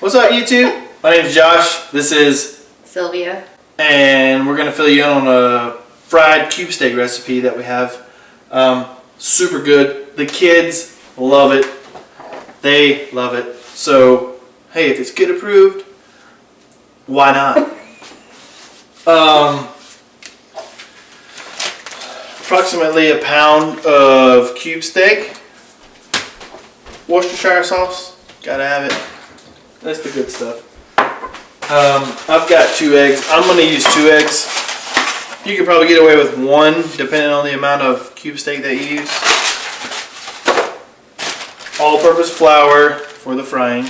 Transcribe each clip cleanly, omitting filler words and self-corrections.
What's up, YouTube? My name is Josh. This is Sylvia. And we're going to fill you in on a fried cube steak recipe that we have. Super good. The kids love it. They love it. So, hey, if it's kid approved, why not? Approximately a pound of cube steak. Worcestershire sauce. Gotta have it. That's the good stuff. I've got 2 eggs. I'm going to use 2 eggs. You could probably get away with 1 depending on the amount of cube steak that you use. All-purpose flour for the frying.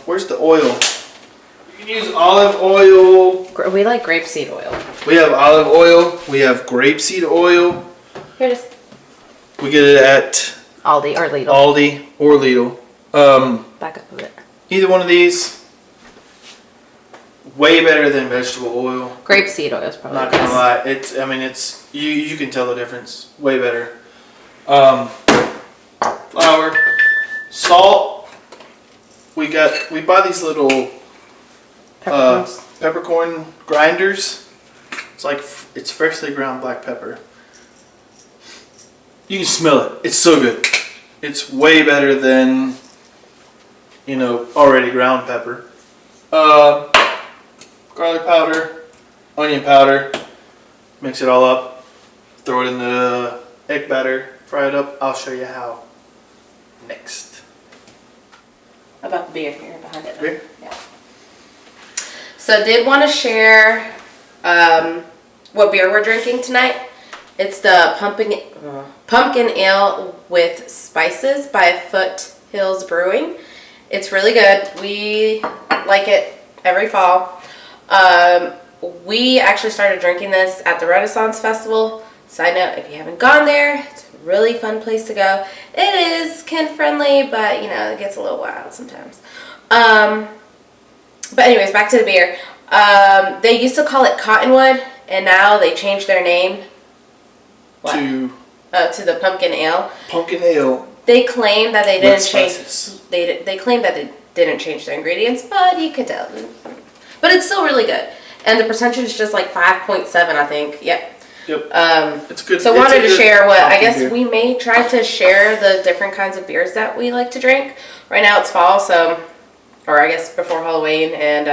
Where's the oil? You can use olive oil. We like grapeseed oil. We have olive oil. We have grapeseed oil. Here it is. We get it at Aldi or Lidl. Aldi or Lidl. Back up a bit. Either one of these. Way better than vegetable oil. Grapeseed oil is probably Not the gonna best. lie, it's you can tell the difference. Way better. Flour, salt. We buy these little peppercorn grinders. It's freshly ground black pepper. You can smell it. It's so good. It's way better than already ground pepper. Garlic powder, onion powder, mix it all up, throw it in the egg batter, fry it up. I'll show you how next. About the beer here behind it. Beer? Yeah. So did want to share what beer we're drinking tonight. It's the pumpkin ale with spices by Foothills Brewing. It's really good. We like it every fall. We actually started drinking this at the Renaissance Festival. Side note, if you haven't gone there, it's a really fun place to go. It is kid friendly, but it gets a little wild sometimes. But anyways, back to the beer. They used to call it Cottonwood, and now they changed their name. What? To the pumpkin ale. Pumpkin ale. They claim that they didn't change. Spices. They claim that they didn't change their ingredients, but you could tell. But it's still really good, and the percentage is just like 5.7, I think. Yep. It's good. So wanted to share what I guess beer. we may try to share the different kinds of beers that we like to drink. Right now it's fall, or I guess before Halloween, and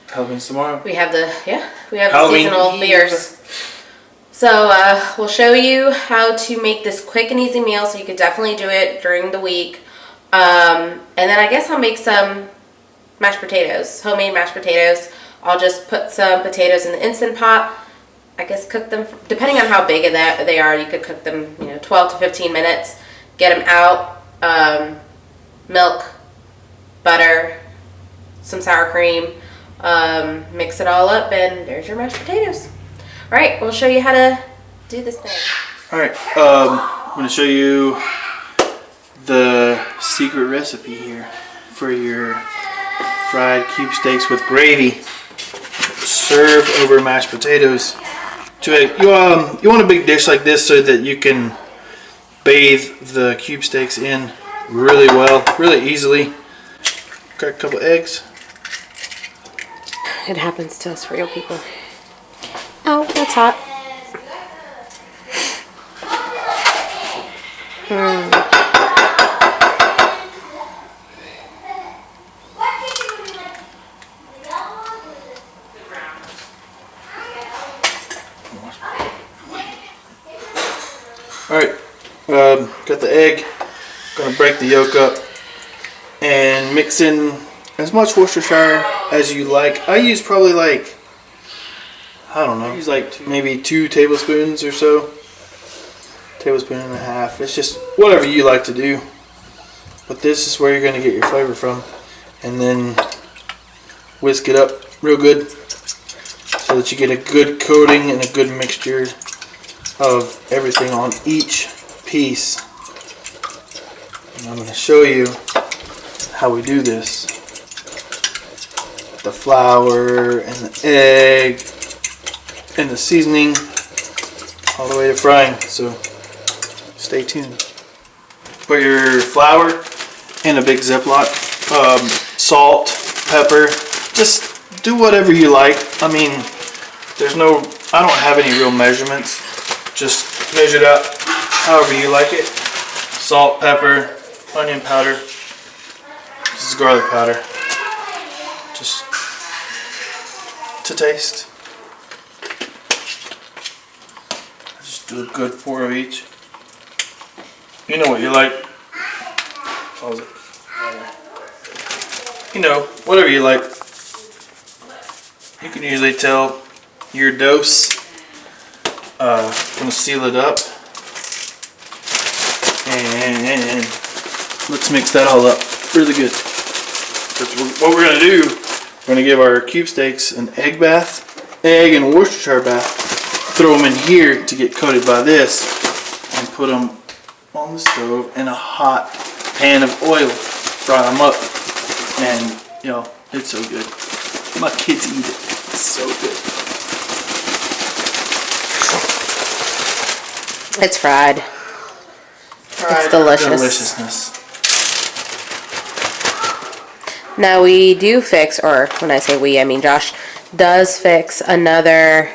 Halloween's tomorrow. we have the Halloween seasonal Eve. beers. So we'll show you how to make this quick and easy meal, so you could definitely do it during the week. And then I guess I'll make some mashed potatoes, homemade mashed potatoes. I'll just put some potatoes in the Instant Pot. I guess cook them, depending on how big they are, you could cook them 12 to 15 minutes. Get them out, milk, butter, some sour cream, mix it all up, and there's your mashed potatoes. All right, we'll show you how to do this thing. All right, I'm going to show you the secret recipe here for your fried cube steaks with gravy, served over mashed potatoes. You want a big dish like this so that you can bathe the cube steaks in really well, really easily. Crack a couple eggs. It happens to us real people. Oh, that's hot. Alright, got the egg. Gonna break the yolk up and mix in as much Worcestershire as you like. I use probably maybe 2 tablespoons or so. Tablespoon and a half. It's just whatever you like to do. But this is where you're gonna get your flavor from. And then whisk it up real good so that you get a good coating and a good mixture of everything on each piece. And I'm going to show you how we do this. The flour and the egg and the seasoning all the way to frying, so stay tuned. Put your flour in a big Ziploc. Salt, pepper, just do whatever you like. I mean, I don't have any real measurements. Just measure it out however you like it. Salt, pepper, onion powder. This is garlic powder. Just to taste. Just do a good pour of each. You know what you like. Pause it. You know, whatever you like. You can usually tell your dose. I'm gonna seal it up. And let's mix that all up really good. That's what we're gonna do. We're gonna give our cube steaks an egg and Worcestershire bath. Throw them in here to get coated by this, and put them on the stove in a hot pan of oil. Fry them up, and it's so good. My kids eat it. It's so good. It's fried. It's delicious. Deliciousness. Now we do fix, or when I say we, I mean Josh does fix another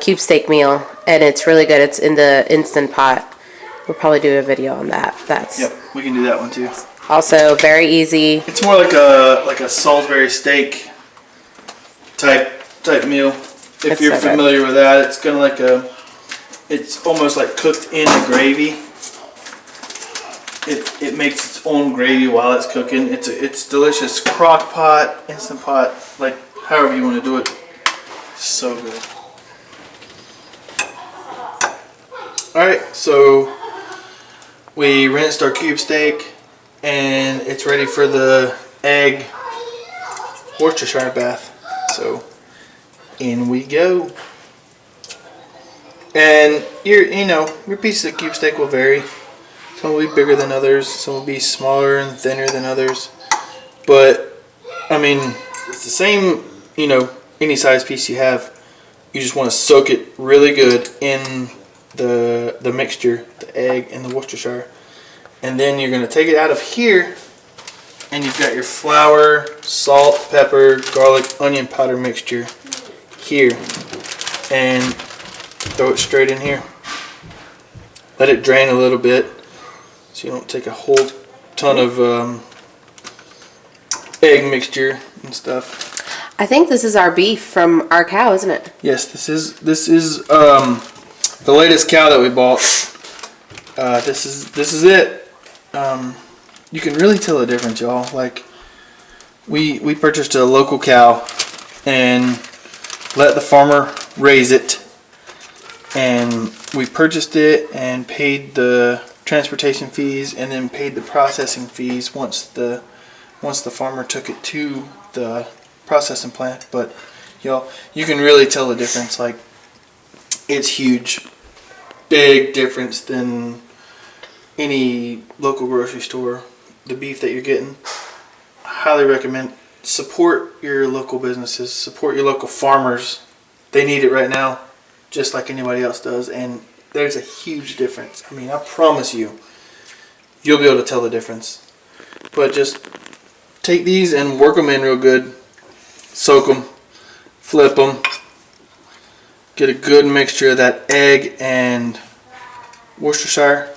cube steak meal, and it's really good. It's in the Instant Pot. We'll probably do a video on that. Yep, we can do that one too. Also very easy. It's more like a Salisbury steak type meal. If you're familiar with that, it's kind of it's almost like cooked in the gravy. It makes its own gravy while it's cooking. It's delicious. Crock pot, Instant Pot, like however you want to do it. So good. Alright, so we rinsed our cube steak and it's ready for the egg Worcestershire bath. So in we go. And your pieces of cube steak will vary. Some will be bigger than others, some will be smaller and thinner than others. But I mean, it's the same, any size piece you have. You just want to soak it really good in the mixture, the egg and the Worcestershire. And then you're going to take it out of here, and you've got your flour, salt, pepper, garlic, onion powder mixture here. And throw it straight in here. Let it drain a little bit so you don't take a whole ton of egg mixture and stuff. I think this is our beef from our cow, isn't it? Yes, this is the latest cow that we bought. This is it. You can really tell the difference, y'all. Like we purchased a local cow and let the farmer raise it, and we purchased it and paid the transportation fees and then paid the processing fees once the farmer took it to the processing plant. But y'all, you can really tell the difference. Like, it's huge, big difference than any local grocery store. The beef that you're getting, I highly recommend. Support your local businesses, support your local farmers. They need it right now, just like anybody else does, and there's a huge difference. I mean, I promise you'll be able to tell the difference. But just take these and work them in real good. Soak them, flip them, get a good mixture of that egg and Worcestershire.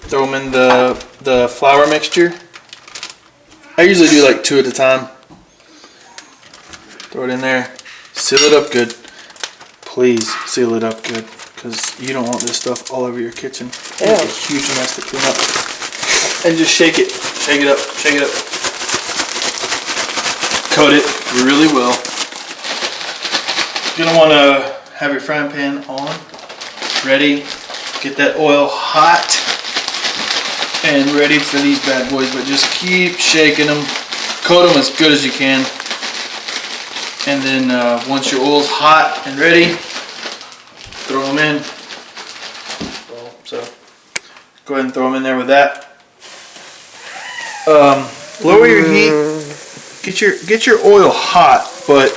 Throw them in the flour mixture. I usually do like 2 at a time. Throw it in there. Seal it up good. Please seal it up good, because you don't want this stuff all over your kitchen. It's a huge mess to clean up. And just shake it. Shake it up. Shake it up. Coat it really well. You're going to want to have your frying pan on, ready. Get that oil hot and ready for these bad boys, but just keep shaking them. Coat them as good as you can. And then once your oil's hot and ready, throw them in. So go ahead and throw them in there with that. Lower your heat. Get your oil hot, but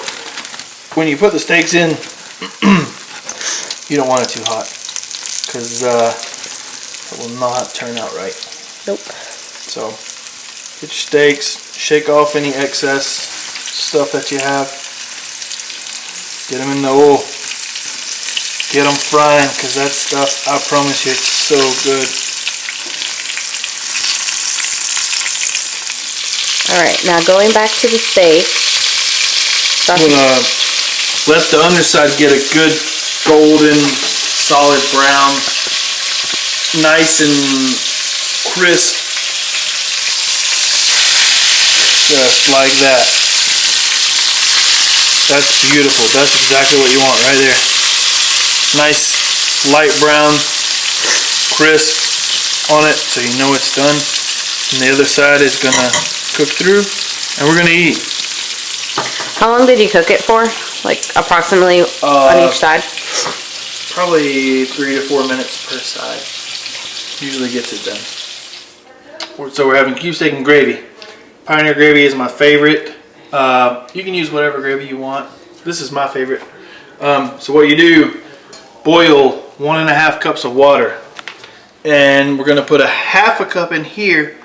when you put the steaks in, you don't want it too hot, because It will not turn out right. Nope. So get your steaks, shake off any excess stuff that you have. Get them in the oil. Get them frying, because that stuff, I promise you, it's so good. Alright, now going back to the steak. We'll let the underside get a good golden, solid brown, nice and crisp, just like that. That's beautiful. That's exactly what you want right there. Nice light brown, crisp on it, so you know it's done. And the other side is gonna cook through, and we're gonna eat. How long did you cook it for? Like approximately on each side? Probably 3 to 4 minutes per side. Usually gets it done. So we're having cube steak and gravy. Pioneer gravy is my favorite. You can use whatever gravy you want. This is my favorite. So what you do, boil 1.5 cups of water. And we're gonna put a half a cup in here,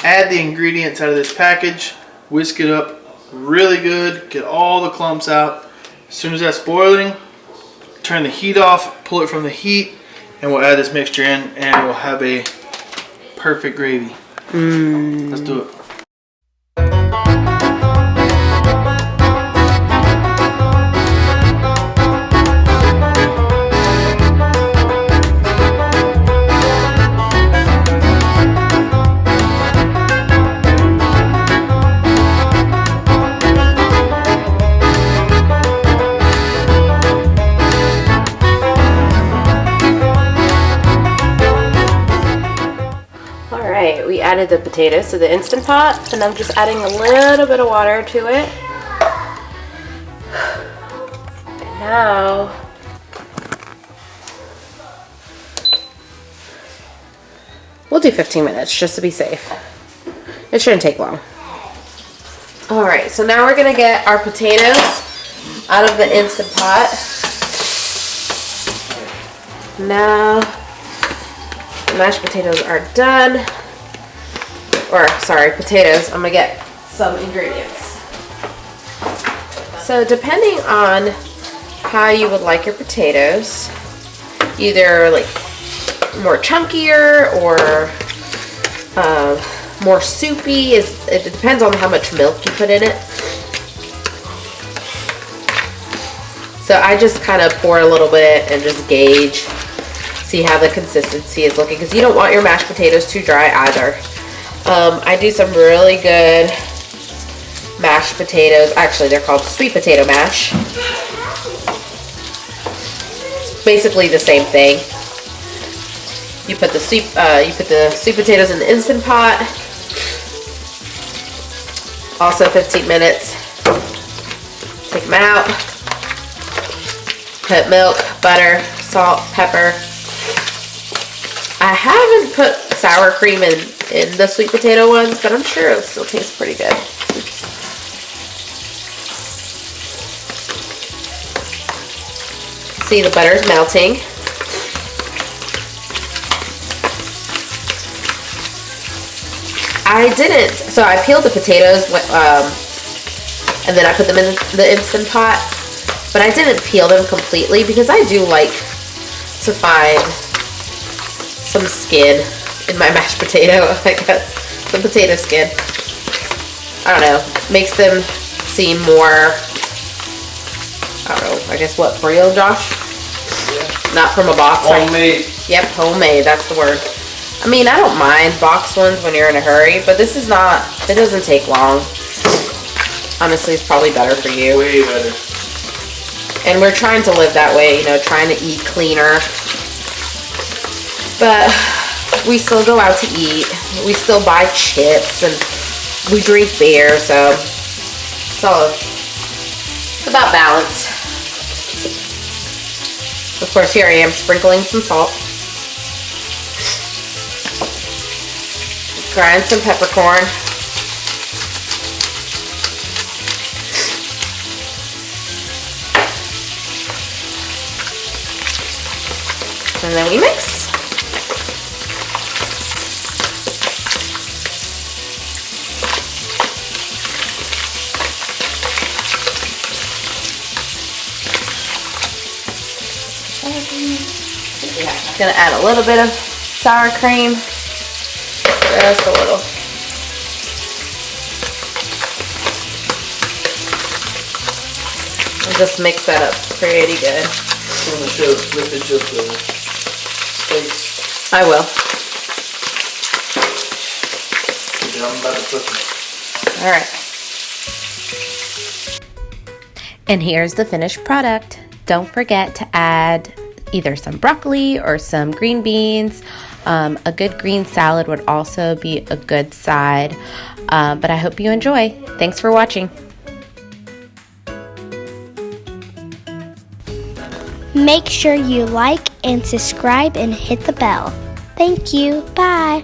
add the ingredients out of this package, whisk it up really good, get all the clumps out. As soon as that's boiling, turn the heat off, pull it from the heat, and we'll add this mixture in, and we'll have a perfect gravy. Let's do it. We added the potatoes to the Instant Pot, and I'm just adding a little bit of water to it. And now we'll do 15 minutes just to be safe. It shouldn't take long. Alright, so now we're gonna get our potatoes out of the Instant Pot. Now the mashed potatoes are done. Or, sorry, potatoes. I'm gonna get some ingredients. So depending on how you would like your potatoes, either like more chunkier or more soupy, it depends on how much milk you put in it. So I just kind of pour a little bit and just gauge, see how the consistency is looking, because you don't want your mashed potatoes too dry either. I do some really good mashed potatoes. Actually, they're called sweet potato mash. It's basically the same thing. You put the sweet potatoes in the Instant Pot. Also 15 minutes. Take them out. Put milk, butter, salt, pepper. I haven't put sour cream in the sweet potato ones, but I'm sure it'll still taste pretty good. See, the butter's melting. So I peeled the potatoes, and then I put them in the Instant Pot, but I didn't peel them completely because I do like to find some skin in my mashed potato, I guess. Some potato skin. I don't know. Makes them seem more, I don't know, I guess what, real, Josh? Yeah. Not from a box. Homemade. Yep, homemade, that's the word. I mean, I don't mind box ones when you're in a hurry, but this is not, it doesn't take long. Honestly, it's probably better for you. Way better. And we're trying to live that way, you know, trying to eat cleaner. But we still go out to eat. We still buy chips and we drink beer, so it's about balance. Of course, here I am sprinkling some salt. Grind some peppercorn. And then we mix. Gonna add a little bit of sour cream. Just a little. And just mix that up pretty good. I'm going to show slippage of the steaks. I will. I'm about to put them. All right. And here's the finished product. Don't forget to add either some broccoli or some green beans. A good green salad would also be a good side. But I hope you enjoy. Thanks for watching. Make sure you like and subscribe and hit the bell. Thank you. Bye.